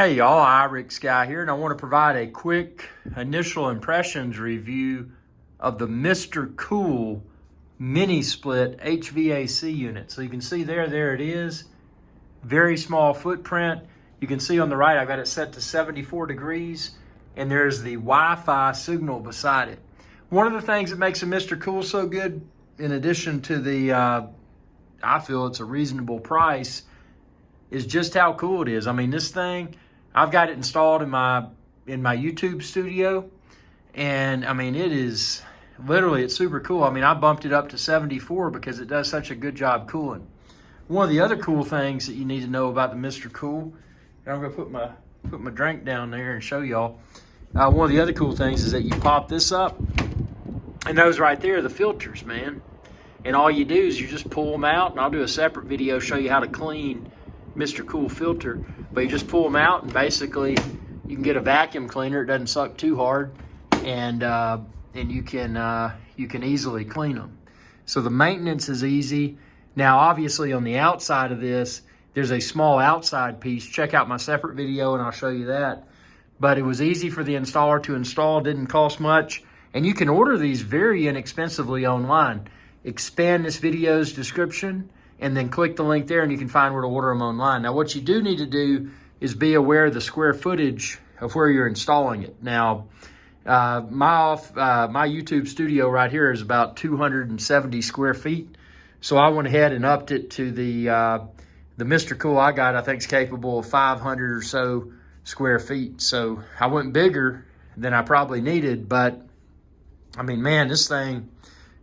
Hey y'all, Irix Guy here, and I want to provide a quick initial impressions review of the MRCOOL mini split HVAC unit. So you can see there it is. Very small footprint. You can see on the right, I've got it set to 74 degrees, and there's the Wi-Fi signal beside it. One of the things that makes a MRCOOL so good, in addition to the, I feel it's a reasonable price, is just how cool it is. I mean, this thing, I've got it installed in my YouTube studio, and I mean, it is literally, it's super cool. I mean, I bumped it up to 74 because it does such a good job cooling. One of the other cool things that you need to know about the MRCOOL, and I'm gonna put my drink down there and show y'all. One of the other cool things is that you pop this up, and those right there are the filters, man. And all you do is you just pull them out, and I'll do a separate video show you how to clean MRCOOL filter, but you just pull them out, and basically you can get a vacuum cleaner. It doesn't suck too hard, and you can easily clean them. So the maintenance is easy. Now, obviously, on the outside of this, there's a small outside piece. Check out my separate video, and I'll show you that. But it was easy for the installer to install. Didn't cost much, and you can order these very inexpensively online. Expand this video's description, and then click the link there, and you can find where to order them online. Now, what you do need to do is be aware of the square footage of where you're installing it. Now, my YouTube studio right here is about 270 square feet. So I went ahead and upped it to the MRCOOL I got, I think, is capable of 500 or so square feet. So I went bigger than I probably needed, but I mean, man, this thing,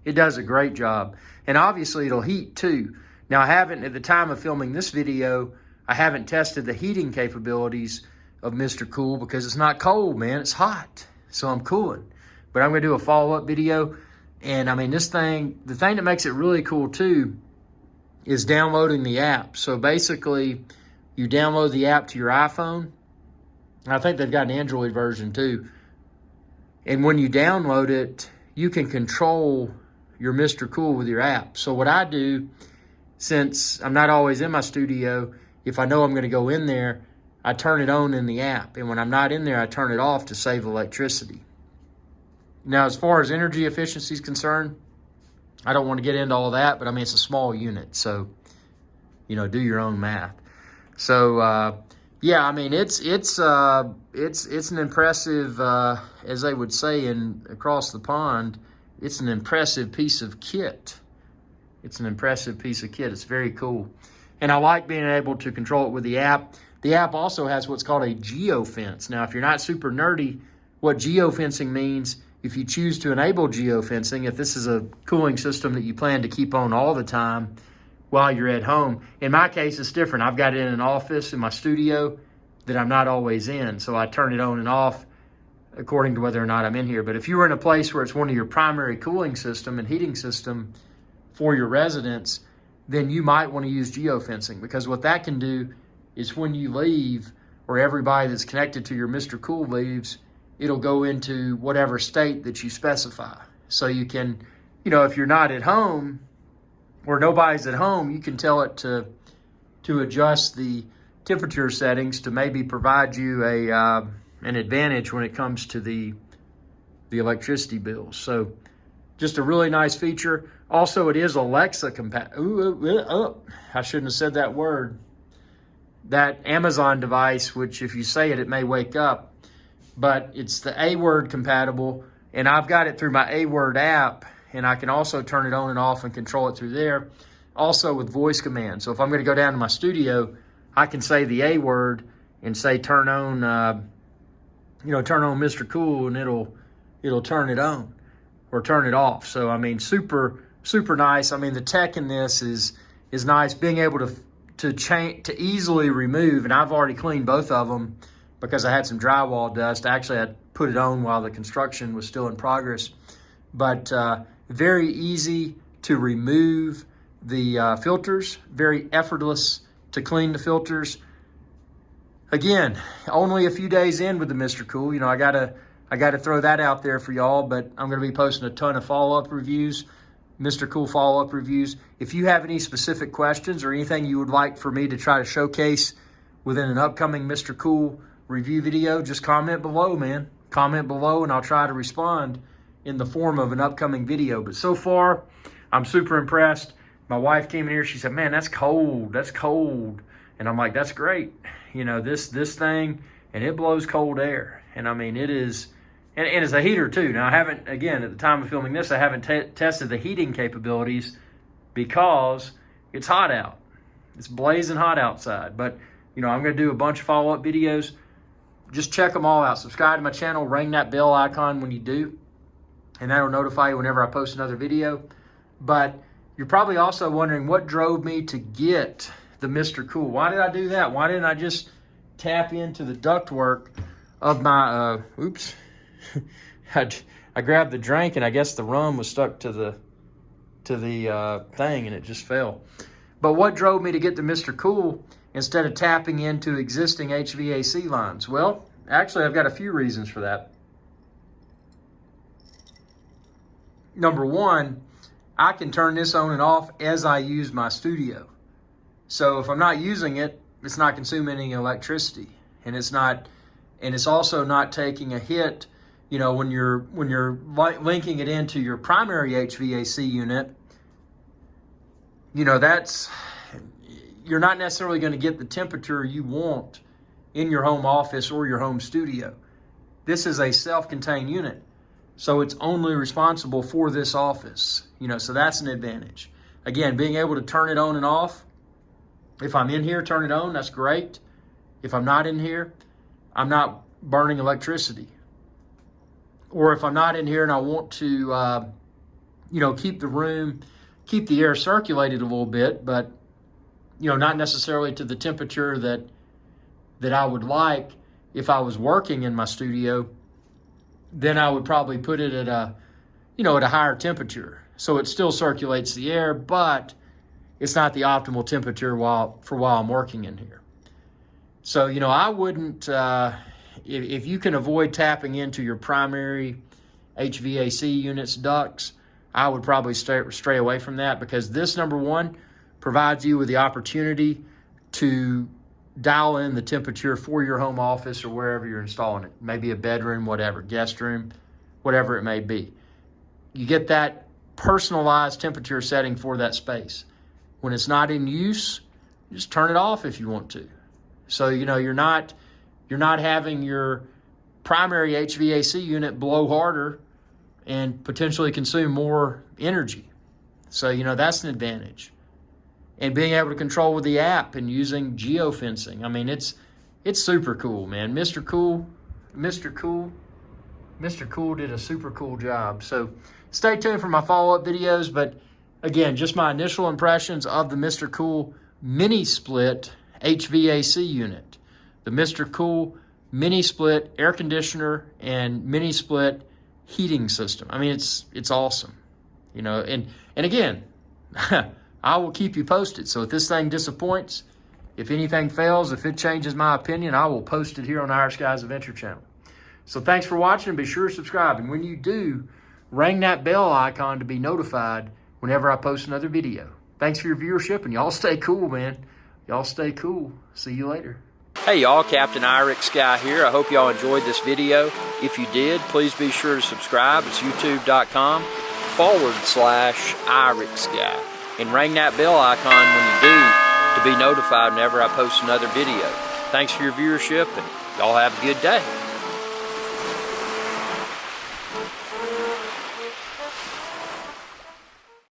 it does a great job. And obviously it'll heat too. Now, I haven't, at the time of filming this video, I haven't tested the heating capabilities of MRCOOL because it's not cold, man. It's hot, so I'm cooling. But I'm going to do a follow-up video. And, I mean, this thing, the thing that makes it really cool, too, is downloading the app. So, basically, you download the app to your iPhone. I think they've got an Android version, too. And when you download it, you can control your MRCOOL with your app. So, what I do, since I'm not always in my studio, if I know I'm going to go in there, I turn it on in the app. And when I'm not in there, I turn it off to save electricity. Now, as far as energy efficiency is concerned, I don't want to get into all that, but I mean, it's a small unit. So, you know, do your own math. So, yeah, I mean, it's an impressive, as they would say across the pond, it's an impressive piece of kit. It's an impressive piece of kit. It's very cool. And I like being able to control it with the app. The app also has what's called a Geo Fence. Now, if you're not super nerdy, what Geo Fencing means, if you choose to enable Geo Fencing, if this is a cooling system that you plan to keep on all the time while you're at home, in my case, it's different. I've got it in an office in my studio that I'm not always in, so I turn it on and off according to whether or not I'm in here. But if you were in a place where it's one of your primary cooling system and heating system for your residents, then you might want to use geofencing, because what that can do is when you leave, or everybody that's connected to your MRCOOL leaves, it'll go into whatever state that you specify. So you can, you know, if you're not at home or nobody's at home, you can tell it to adjust the temperature settings to maybe provide you an advantage when it comes to the electricity bills. So just a really nice feature. Also, it is Alexa compatible. I shouldn't have said that word. That Amazon device, which if you say it, it may wake up. But it's the A-word compatible, and I've got it through my A-word app, and I can also turn it on and off and control it through there. Also with voice command. So if I'm going to go down to my studio, I can say the A-word and say turn on, turn on MRCOOL, and it'll turn it on or turn it off. So I mean, super nice. I mean, the tech in this is nice. Being able to easily remove, and I've already cleaned both of them because I had some drywall dust. Actually, I put it on while the construction was still in progress. But very easy to remove the filters. Very effortless to clean the filters. Again, only a few days in with the MRCOOL. You know, I gotta throw that out there for y'all, but I'm gonna be posting a ton of follow-up reviews, MRCOOL follow-up reviews. If you have any specific questions or anything you would like for me to try to showcase within an upcoming MRCOOL review video, just comment below, man. Comment below and I'll try to respond in the form of an upcoming video. But so far, I'm super impressed. My wife came in here, she said, man, that's cold, that's cold. And I'm like, that's great. You know, this thing, and it blows cold air. And I mean, it is, and it's a heater too. Now I haven't, again, at the time of filming this, I haven't tested the heating capabilities because it's hot out. It's blazing hot outside. But, you know, I'm going to do a bunch of follow-up videos. Just check them all out. Subscribe to my channel, ring that bell icon when you do, and that'll notify you whenever I post another video. But you're probably also wondering what drove me to get the MRCOOL. Why did I do that? Why didn't I just tap into the ductwork of my, oops. I grabbed the drink and I guess the rum was stuck to the thing and it just fell. But what drove me to get the MRCOOL instead of tapping into existing HVAC lines? Well, actually I've got a few reasons for that. Number one, I can turn this on and off as I use my studio. So if I'm not using it, it's not consuming any electricity, and it's also not taking a hit. You know, when you're linking it into your primary HVAC unit, you know, you're not necessarily going to get the temperature you want in your home office or your home studio. This is a self-contained unit, so it's only responsible for this office. You know, so that's an advantage. Again, being able to turn it on and off. If I'm in here, turn it on, that's great. If I'm not in here, I'm not burning electricity. Or if I'm not in here and I want to, you know, keep the air circulated a little bit, but, you know, not necessarily to the temperature that I would like if I was working in my studio, then I would probably put it at a higher temperature. So it still circulates the air, but it's not the optimal temperature while I'm working in here. So, you know, I wouldn't, if you can avoid tapping into your primary HVAC unit's ducts, I would probably stray away from that, because this, number one, provides you with the opportunity to dial in the temperature for your home office or wherever you're installing it. Maybe a bedroom, whatever, guest room, whatever it may be. You get that personalized temperature setting for that space. When it's not in use, just turn it off if you want to. So, you know, you're not having your primary HVAC unit blow harder and potentially consume more energy. So, you know, that's an advantage. And being able to control with the app and using Geo Fencing. I mean, it's super cool, man. MRCOOL did a super cool job. So stay tuned for my follow-up videos. But again, just my initial impressions of the MRCOOL mini split HVAC unit. The MRCOOL mini split air conditioner and mini split heating system. I mean, it's awesome. You know, and again, I will keep you posted. So if this thing disappoints, if anything fails, if it changes my opinion, I will post it here on Irish Guys Adventure channel. So thanks for watching, and be sure to subscribe. And when you do, ring that bell icon to be notified whenever I post another video. Thanks for your viewership, and y'all stay cool, man. Y'all stay cool. See you later. Hey y'all, Captain Irish Guy here. I hope y'all enjoyed this video. If you did, please be sure to subscribe. It's youtube.com/Irish Guy. And ring that bell icon when you do to be notified whenever I post another video. Thanks for your viewership, and y'all have a good day.